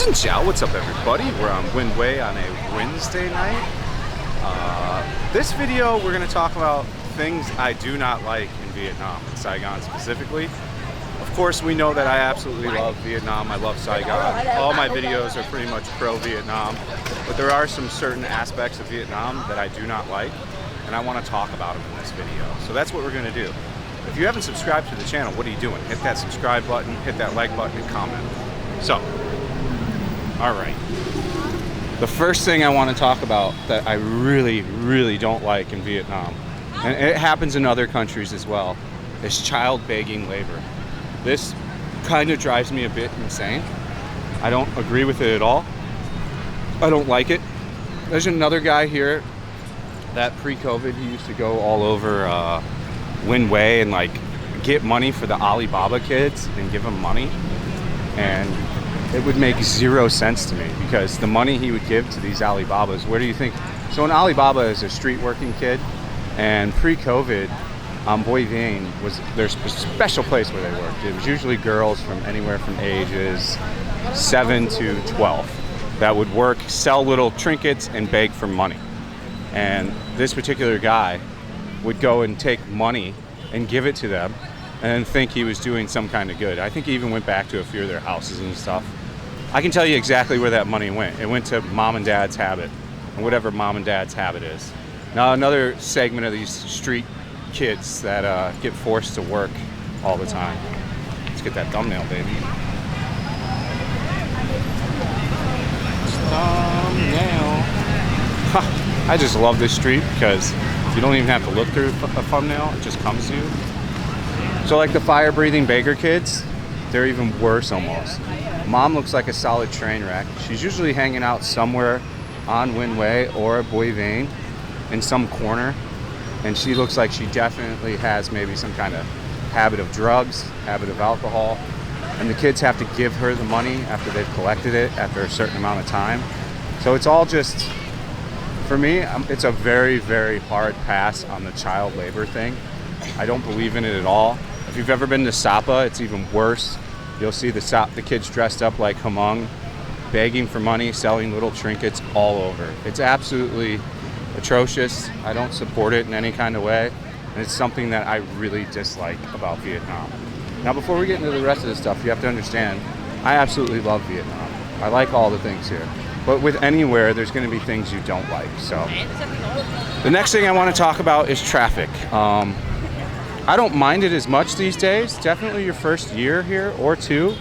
Xin Ciao, what's up everybody? We're on Wind Way on a Wednesday night. This video we're going to talk about things I do not like in Vietnam, in Saigon specifically. Of course we know that I absolutely love Vietnam, I love Saigon. All my videos are pretty much pro-Vietnam, but there are some certain aspects of Vietnam that I do not like, and I want to talk about them in this video. So that's what we're going to do. If you haven't subscribed to the channel, what are you doing? Hit that subscribe button, hit that like button, and comment. So, alright. The first thing I want to talk about that I really don't like in Vietnam, and it happens in other countries as well, is child begging labor. This kind of drives me a bit insane. I don't agree with it at all. I don't like it. There's another guy here that pre-COVID he used to go all over Wind Way and like get money for the Alibaba kids and give them money, and it would make zero sense to me because the money he would give to these Alibabas, where do you think? So an Alibaba is a street working kid, and pre-COVID Boi Vien was their special place where they worked. It was usually girls from anywhere from ages 7 to 12 that would work, sell little trinkets and beg for money. And this particular guy would go and take money and give it to them and then think he was doing some kind of good. I think he even went back to a few of their houses and stuff. I can tell you exactly where that money went. It went to mom and dad's habit, and whatever mom and dad's habit is. Now another segment of these street kids that get forced to work all the time. Let's get that thumbnail, baby. Thumbnail. I just love this street because you don't even have to look through a thumbnail, it just comes to you. So like the fire-breathing beggar kids, they're even worse almost. Mom looks like a solid train wreck. She's usually hanging out somewhere on Wind Way or Boi Vien in some corner, and she looks like she definitely has maybe some kind of habit of drugs, habit of alcohol, and the kids have to give her the money after they've collected it after a certain amount of time. So it's all just, for me, it's a very hard pass on the child labor thing. I don't believe in it at all. If you've ever been to Sapa, it's even worse. You'll see the kids dressed up like Hmong, begging for money, selling little trinkets all over. It's absolutely atrocious. I don't support it in any kind of way, and it's something that I really dislike about Vietnam. Now before we get into the rest of this stuff, you have to understand, I absolutely love Vietnam. I like all the things here. But with anywhere, there's going to be things you don't like. So the next thing I want to talk about is traffic. I don't mind it as much these days. Definitely your first year here or two,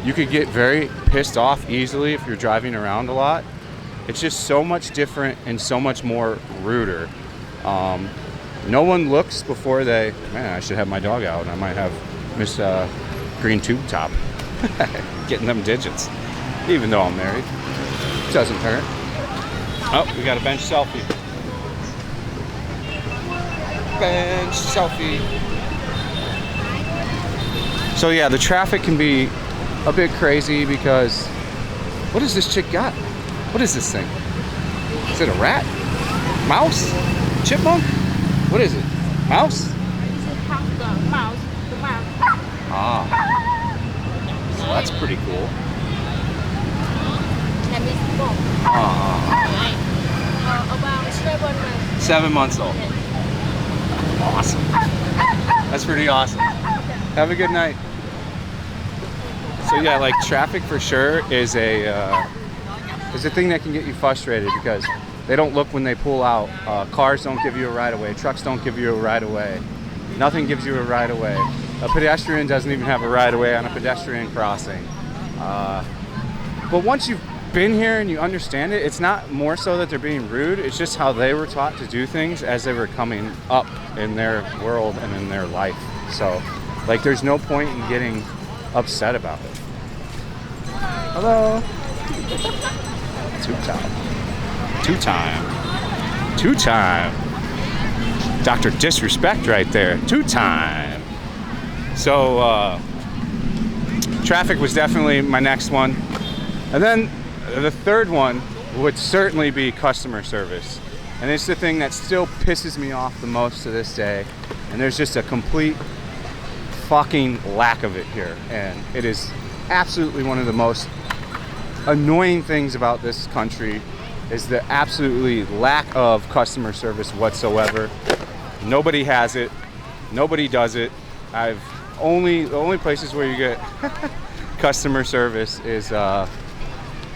you could get very pissed off easily if you're driving around a lot. It's just so much different and so much more ruder. No one looks before they, man, I should have my dog out. I might have Miss Green Tube Top getting them digits, even though I'm married. Doesn't hurt. Oh, we got a bench selfie. Bench selfie. So yeah, the traffic can be a bit crazy because what does this chick got? What is this thing? Is it a rat? Mouse? Chipmunk? What is it? Mouse? Mouse. Ah. So that's pretty cool. About 7 months. 7 months old. Awesome. That's pretty awesome. Have a good night. So yeah, like traffic for sure is a thing that can get you frustrated because they don't look when they pull out. Cars don't give you a right of way. Trucks don't give you a right of way. Nothing gives you a right of way. A pedestrian doesn't even have a right of way on a pedestrian crossing. But once you've been here and you understand it, it's not more so that they're being rude, it's just how they were taught to do things as they were coming up in their world and in their life. So like there's no point in getting upset about it. Hello. Two time Dr. Disrespect right there. 2 time. So traffic was definitely my next one, and then the third one would certainly be customer service. And it's the thing that still pisses me off the most to this day. And there's just a complete fucking lack of it here. And it is absolutely one of the most annoying things about this country is the absolutely lack of customer service whatsoever. Nobody has it. Nobody does it. The only places where you get customer service is at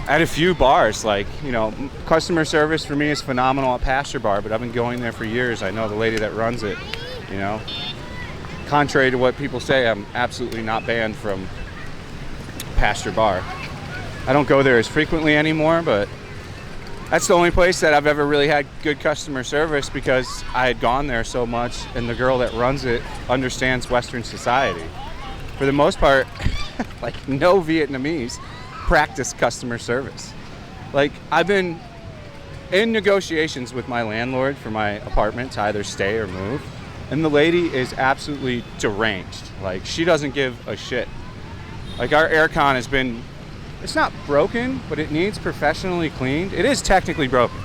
a few bars. Like, you know, customer service for me is phenomenal at Pasture Bar, but I've been going there for years. I know the lady that runs it, you know. Contrary to what people say, I'm absolutely not banned from Pasture Bar. I don't go there as frequently anymore, but that's the only place that I've ever really had good customer service because I had gone there so much, and the girl that runs it understands Western society. For the most part, like, no Vietnamese practice customer service. Like, I've been in negotiations with my landlord for my apartment to either stay or move, and the lady is absolutely deranged. Like, she doesn't give a shit. Like, our aircon has been, it's not broken, but it needs professionally cleaned. It is technically broken.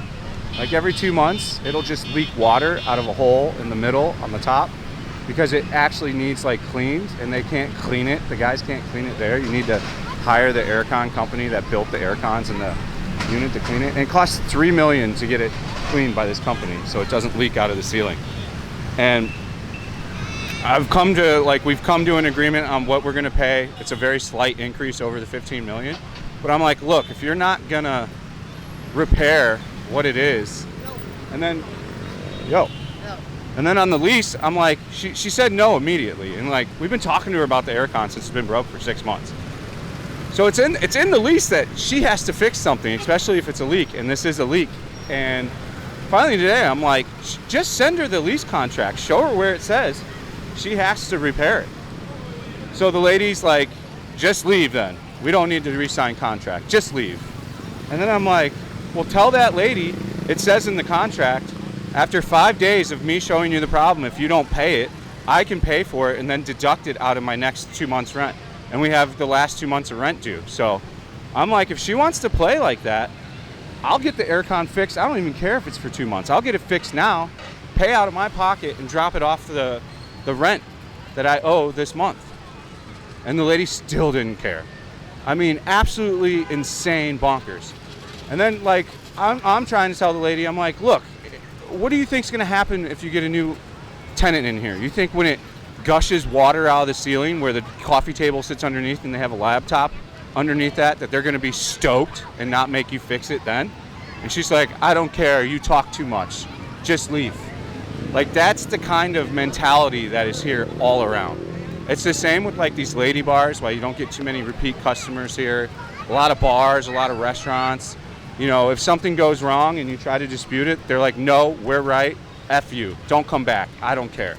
Like, every 2 months, it'll just leak water out of a hole in the middle on the top because it actually needs, like, cleaned, and they can't clean it. The guys can't clean it there. You need to hire the aircon company that built the aircons in the unit to clean it. And it costs $3 million to get it cleaned by this company so it doesn't leak out of the ceiling. And we've come to an agreement on what we're going to pay. It's a very slight increase over the $15 million. But I'm like, look, if you're not going to repair what it is, and then, and then on the lease, I'm like, she said no immediately. And like, we've been talking to her about the aircon since it's been broke for 6 months. So it's in the lease that she has to fix something, especially if it's a leak, and this is a leak. And finally today, I'm like, just send her the lease contract. Show her where it says she has to repair it. So the lady's like, just leave then. We don't need to re-sign contract. Just leave. And then I'm like, well, tell that lady, it says in the contract, after 5 days of me showing you the problem, if you don't pay it, I can pay for it and then deduct it out of my next 2 months' rent. And we have the last 2 months of rent due. So I'm like, if she wants to play like that, I'll get the aircon fixed. I don't even care if it's for 2 months. I'll get it fixed now, pay out of my pocket, and drop it off the rent that I owe this month. And the lady still didn't care. I mean, absolutely insane bonkers. And then, like, I'm trying to tell the lady, I'm like, look, what do you think's going to happen if you get a new tenant in here? You think when it gushes water out of the ceiling where the coffee table sits underneath and they have a laptop underneath that they're going to be stoked and not make you fix it then? And she's like, I don't care. You talk too much. Just leave. Like, that's the kind of mentality that is here all around. It's the same with like these lady bars, why you don't get too many repeat customers here. A lot of bars, a lot of restaurants. You know, if something goes wrong and you try to dispute it, they're like, no, we're right. F you. Don't come back. I don't care.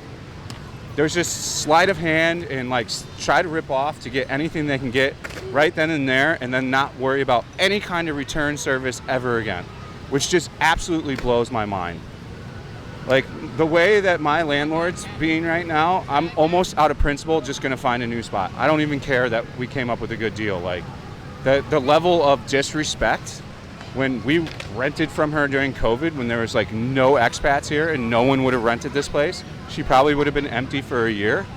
There's just sleight of hand and like try to rip off to get anything they can get right then and there, and then not worry about any kind of return service ever again, which just absolutely blows my mind. Like, the way that my landlord's being right now, I'm almost out of principle just going to find a new spot. I don't even care that we came up with a good deal. Like, the level of disrespect when we rented from her during COVID, when there was like no expats here and no one would have rented this place, she probably would have been empty for a year.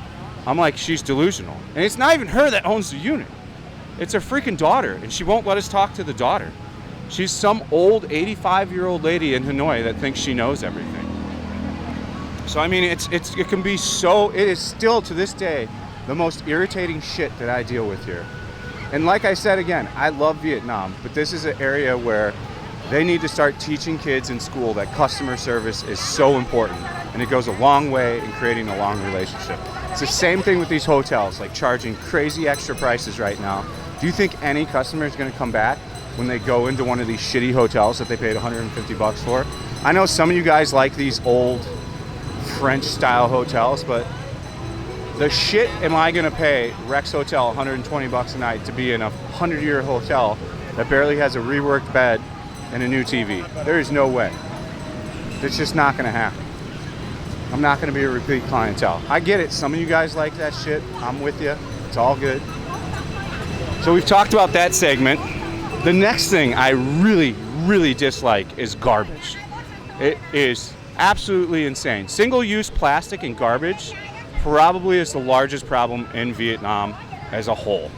I'm like, she's delusional. And it's not even her that owns the unit. It's her freaking daughter, and she won't let us talk to the daughter. She's some old 85-year-old lady in Hanoi that thinks she knows everything. So I mean, it can be so, it is still to this day the most irritating shit that I deal with here. And like I said again, I love Vietnam, but this is an area where they need to start teaching kids in school that customer service is so important, and it goes a long way in creating a long relationship. It's the same thing with these hotels, like charging crazy extra prices right now. Do you think any customer is going to come back when they go into one of these shitty hotels that they paid $150 for? I know some of you guys like these old French style hotels, but the shit am I gonna pay Rex Hotel $120 a night to be in a 100-year hotel that barely has a reworked bed and a new TV? There is no way. It's just not gonna happen. I'm not gonna be a repeat clientele. I get it, some of you guys like that shit. I'm with you, it's all good. So we've talked about that segment. The next thing I really, really dislike is garbage. It is absolutely insane. Single-use plastic and garbage probably is the largest problem in Vietnam as a whole.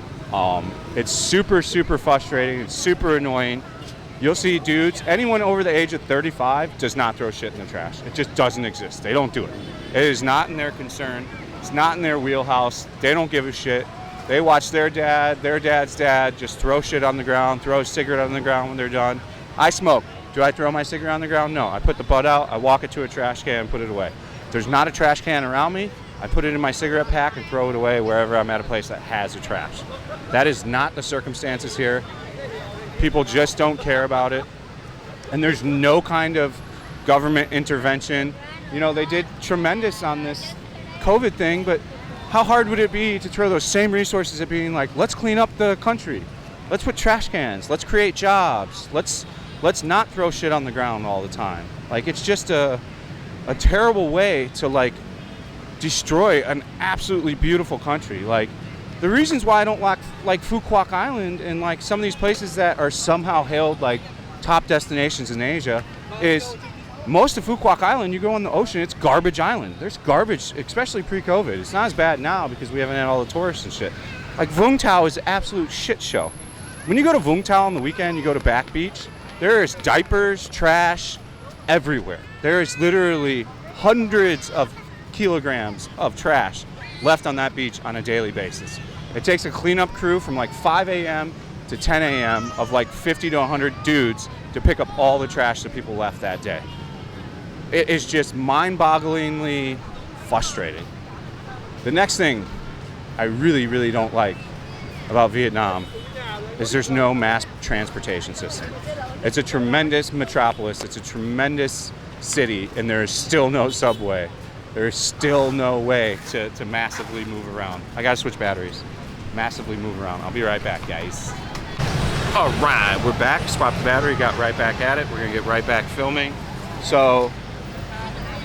It's super, super frustrating. It's super annoying. You'll see dudes, anyone over the age of 35 does not throw shit in the trash. It just doesn't exist. They don't do it. It is not in their concern. It's not in their wheelhouse. They don't give a shit. They watch their dad's dad just throw shit on the ground, throw a cigarette on the ground when they're done. I smoke. Do I throw my cigarette on the ground? No. I put the butt out, I walk it to a trash can and put it away. If there's not a trash can around me, I put it in my cigarette pack and throw it away wherever I'm at a place that has a trash. That is not the circumstances here. People just don't care about it. And there's no kind of government intervention. You know, they did tremendous on this COVID thing, but how hard would it be to throw those same resources at being like, let's clean up the country. Let's put trash cans. Let's create jobs. Let's not throw shit on the ground all the time. Like, it's just a terrible way to like destroy an absolutely beautiful country. Like, the reasons why I don't like Phuket Island and like some of these places that are somehow hailed like top destinations in Asia is most of Phuket Island, you go on the ocean, it's garbage island. There's garbage, especially pre-COVID. It's not as bad now because we haven't had all the tourists and shit. Like, Vung Tau is an absolute shit show. When you go to Vung Tau on the weekend, you go to Back Beach, there is diapers, trash everywhere. There is literally hundreds of kilograms of trash left on that beach on a daily basis. It takes a cleanup crew from like 5 a.m. to 10 a.m. of like 50 to 100 dudes to pick up all the trash that people left that day. It is just mind-bogglingly frustrating. The next thing I really, really don't like about Vietnam is there's no mass transportation system. It's a tremendous metropolis, it's a tremendous city, and there is still no subway. There is still no way to massively move around. I gotta switch batteries. Massively move around. I'll be right back, guys. All right, we're back. Swapped the battery, got right back at it. We're gonna get right back filming. So,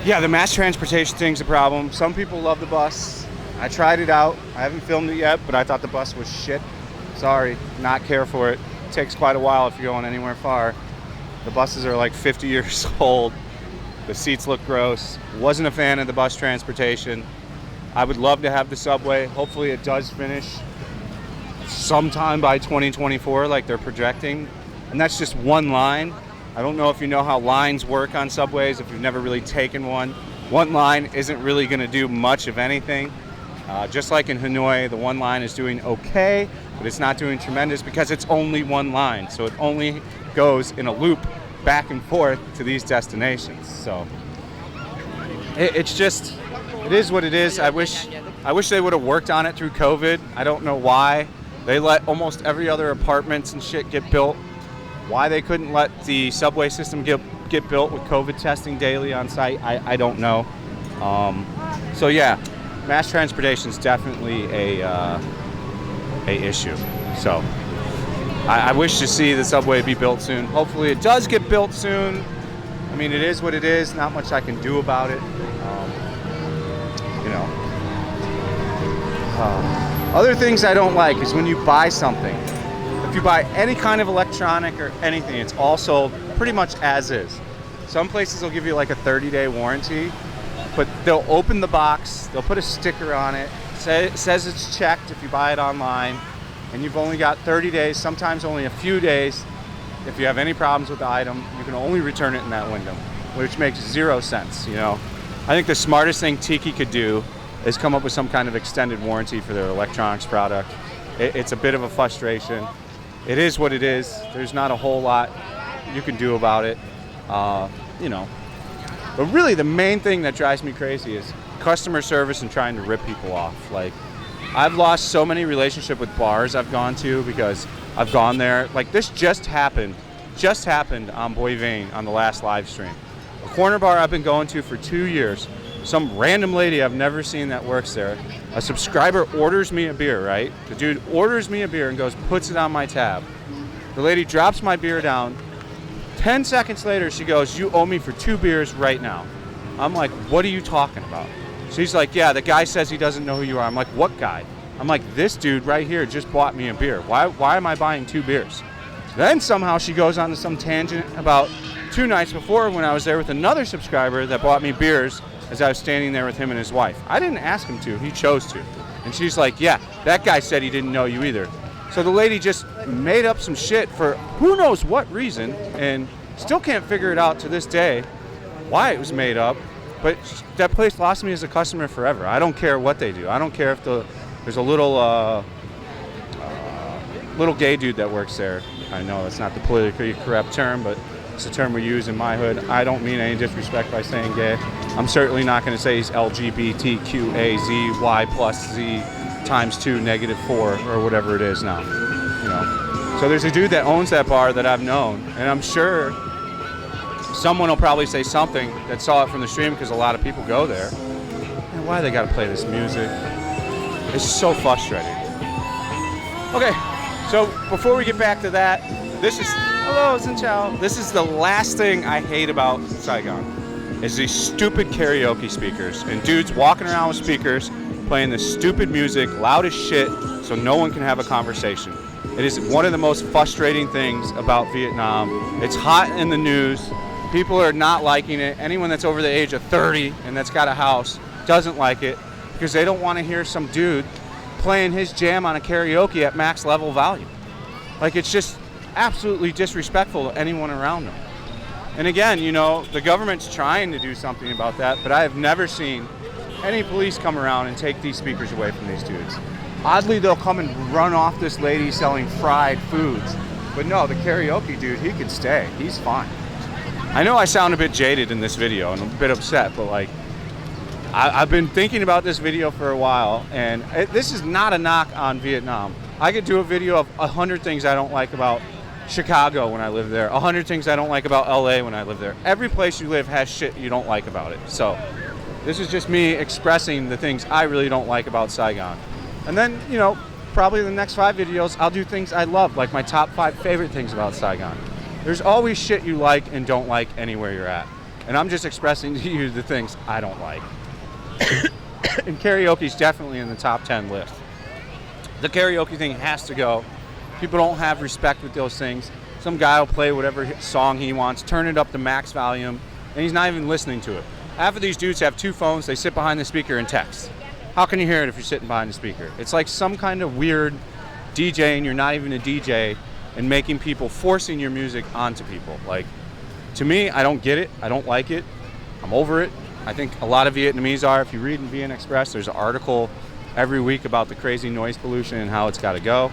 yeah, the mass transportation thing's a problem. Some people love the bus. I tried it out. I haven't filmed it yet, but I thought the bus was shit. Sorry, not care for it. It takes quite a while if you're going anywhere far. The buses are like 50 years old. The seats look gross. Wasn't a fan of the bus transportation. I would love to have the subway. Hopefully it does finish sometime by 2024 like they're projecting. And that's just one line. I don't know if you know how lines work on subways, if you've never really taken one. One line isn't really going to do much of anything. Just like in Hanoi, the one line is doing okay, but it's not doing tremendous because it's only one line. So it only goes in a loop back and forth to these destinations. So it's just, it is what it is. I wish they would have worked on it through COVID. I don't know why. They let almost every other apartments and shit get built. Why they couldn't let the subway system get built with COVID testing daily on site, I don't know. So yeah, mass transportation is definitely a issue. So I wish to see the subway be built soon. Hopefully it does get built soon. I mean, it is what it is. Not much I can do about it. Other things I don't like is when you buy something. If you buy any kind of electronic or anything, it's all sold pretty much as is. Some places will give you like a 30-day warranty, but they'll open the box, they'll put a sticker on it, says it's checked if you buy it online, and you've only got 30 days, sometimes only a few days. If you have any problems with the item, you can only return it in that window, which makes zero sense, you know. I think the smartest thing Tiki could do is come up with some kind of extended warranty for their electronics product. It's a bit of a frustration. It is what it is. There's not a whole lot you can do about it, you know. But really the main thing that drives me crazy is customer service and trying to rip people off. Like, I've lost so many relationships with bars I've gone to because I've gone there. Like, this just happened on Boy Vane on the last live stream. A corner bar I've been going to for 2 years. Some random lady I've never seen that works there. A subscriber orders me a beer, right? The dude orders me a beer and goes, puts it on my tab. The lady drops my beer down. 10 seconds later, she goes, you owe me for 2 beers right now. I'm like, what are you talking about? She's like, yeah, the guy says he doesn't know who you are. I'm like, what guy? I'm like, this dude right here just bought me a beer. Why am I buying 2 beers? Then somehow she goes on to some tangent about 2 nights before when I was there with another subscriber that bought me beers as I was standing there with him and his wife. I didn't ask him to, he chose to. And she's like, yeah, that guy said he didn't know you either. So the lady just made up some shit for who knows what reason, and still can't figure it out to this day why it was made up. But that place lost me as a customer forever. I don't care what they do. I don't care if there's a little gay dude that works there. I know that's not the politically correct term, but it's a term we use in my hood. I don't mean any disrespect by saying gay. I'm certainly not going to say he's LGBTQAZY plus Z times 2 negative 4 or whatever it is now. You know. So there's a dude that owns that bar that I've known, and I'm sure someone will probably say something that saw it from the stream because a lot of people go there. And why they got to play this music? It's so frustrating. Okay, so before we get back to that, this is hello, Zinchao. This is the last thing I hate about Saigon, is these stupid karaoke speakers and dudes walking around with speakers playing this stupid music, loud as shit, so no one can have a conversation. It is one of the most frustrating things about Vietnam. It's hot in the news. People are not liking it. Anyone that's over the age of 30 and that's got a house doesn't like it because they don't want to hear some dude playing his jam on a karaoke at max level volume. Like, it's just absolutely disrespectful to anyone around them. And again, you know, the government's trying to do something about that, but I have never seen any police come around and take these speakers away from these dudes. Oddly, they'll come and run off this lady selling fried foods. But no, the karaoke dude, he can stay. He's fine. I know I sound a bit jaded in this video and a bit upset, but like, I've been thinking about this video for a while, and this is not a knock on Vietnam. I could do a video of 100 things I don't like about Chicago when I lived there, 100 things I don't like about LA when I lived there. Every place you live has shit you don't like about it. So this is just me expressing the things I really don't like about Saigon. And then, you know, probably the next 5 videos, I'll do things I love, like my top 5 favorite things about Saigon. There's always shit you like and don't like anywhere you're at. And I'm just expressing to you the things I don't like. And karaoke's definitely in the top 10 list. The karaoke thing has to go. People don't have respect with those things. Some guy will play whatever song he wants, turn it up to max volume, and he's not even listening to it. Half of these dudes have 2 phones, they sit behind the speaker and text. How can you hear it if you're sitting behind the speaker? It's like some kind of weird DJ and you're not even a DJ, and making people, forcing your music onto people. Like, to me, I don't get it. I don't like it. I'm over it. I think a lot of Vietnamese are. If you read in VN Express, there's an article every week about the crazy noise pollution and how it's got to go.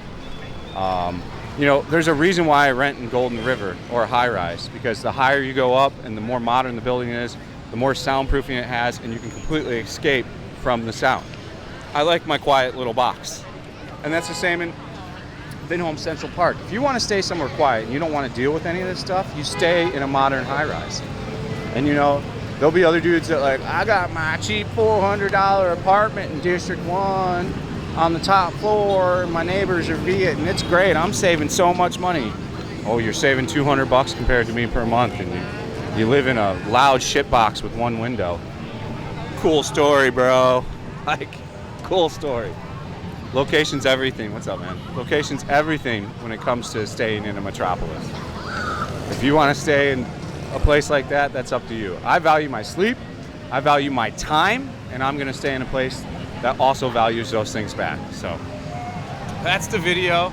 You know, there's a reason why I rent in Golden River or a high rise, because the higher you go up and the more modern the building is, the more soundproofing it has, and you can completely escape from the sound. I like my quiet little box. And that's the same in Vinhome Central Park. If you want to stay somewhere quiet and you don't want to deal with any of this stuff, you stay in a modern high rise. And you know, there'll be other dudes that like, I got my cheap $400 apartment in District 1 on the top floor, my neighbors are Viet, and it's great, I'm saving so much money. Oh, you're saving $200 compared to me per month, and you live in a loud shit box with 1 window. Cool story, bro. Like, cool story. Location's everything. What's up, man? Location's everything when it comes to staying in a metropolis. If you want to stay in a place like that, that's up to you. I value my sleep, I value my time, and I'm going to stay in a place that also values those things back. So that's the video.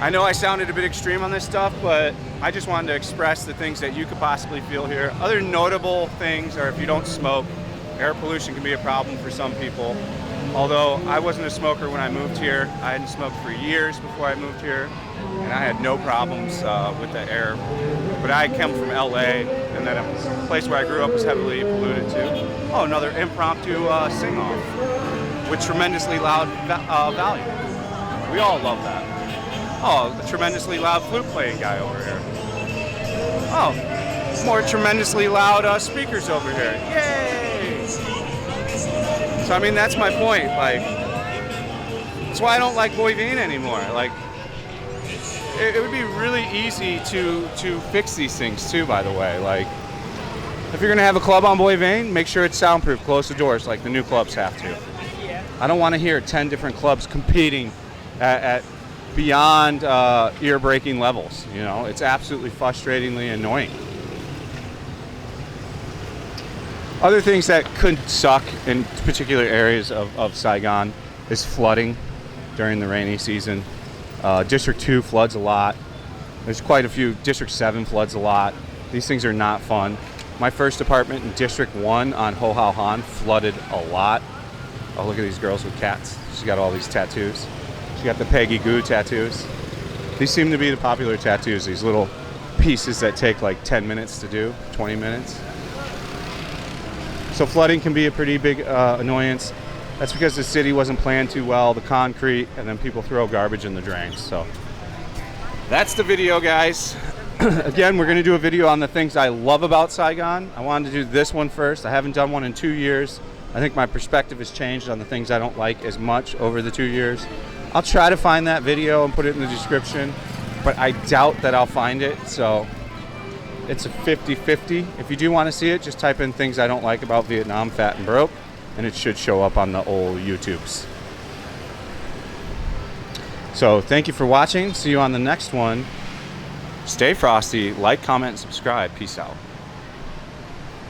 I know I sounded a bit extreme on this stuff, but I just wanted to express the things that you could possibly feel here. Other notable things are, if you don't smoke, air pollution can be a problem for some people. Although I wasn't a smoker when I moved here, I hadn't smoked for years before I moved here, and I had no problems with the air. But I come from LA, and then a place where I grew up was heavily polluted too. Oh, another impromptu sing-off with tremendously loud volume. We all love that. Oh, the tremendously loud flute playing guy over here. Oh, more tremendously loud speakers over here. Yay! So I mean, that's my point. Like, that's why I don't like Boy Veen anymore. Like, it would be really easy to fix these things too, by the way. Like, if you're gonna have a club on Boy Veen, make sure it's soundproof, close the doors like the new clubs have to. I don't want to hear 10 different clubs competing at beyond ear-breaking levels. You know, it's absolutely frustratingly annoying. Other things that could suck in particular areas of Saigon is flooding during the rainy season. District 2 floods a lot. There's quite a few. District 7 floods a lot. These things are not fun. My first apartment in District 1 on Ho Hao Han flooded a lot. Oh, look at these girls with cats. She's got all these tattoos. She got the Peggy Goo tattoos. These seem to be the popular tattoos, these little pieces that take like 10 minutes to do, 20 minutes. So flooding can be a pretty big annoyance. That's because the city wasn't planned too well, the concrete, and then people throw garbage in the drains. So that's the video, guys. Again, we're going to do a video on the things I love about Saigon. I wanted to do this one first. I haven't done one in 2 years. I think my perspective has changed on the things I don't like as much over the 2 years. I'll try to find that video and put it in the description, but I doubt that I'll find it, so it's a 50-50. If you do want to see it, just type in things I don't like about Vietnam, fat and broke, and it should show up on the old YouTubes. So thank you for watching. See you on the next one. Stay frosty, like, comment, and subscribe. Peace out.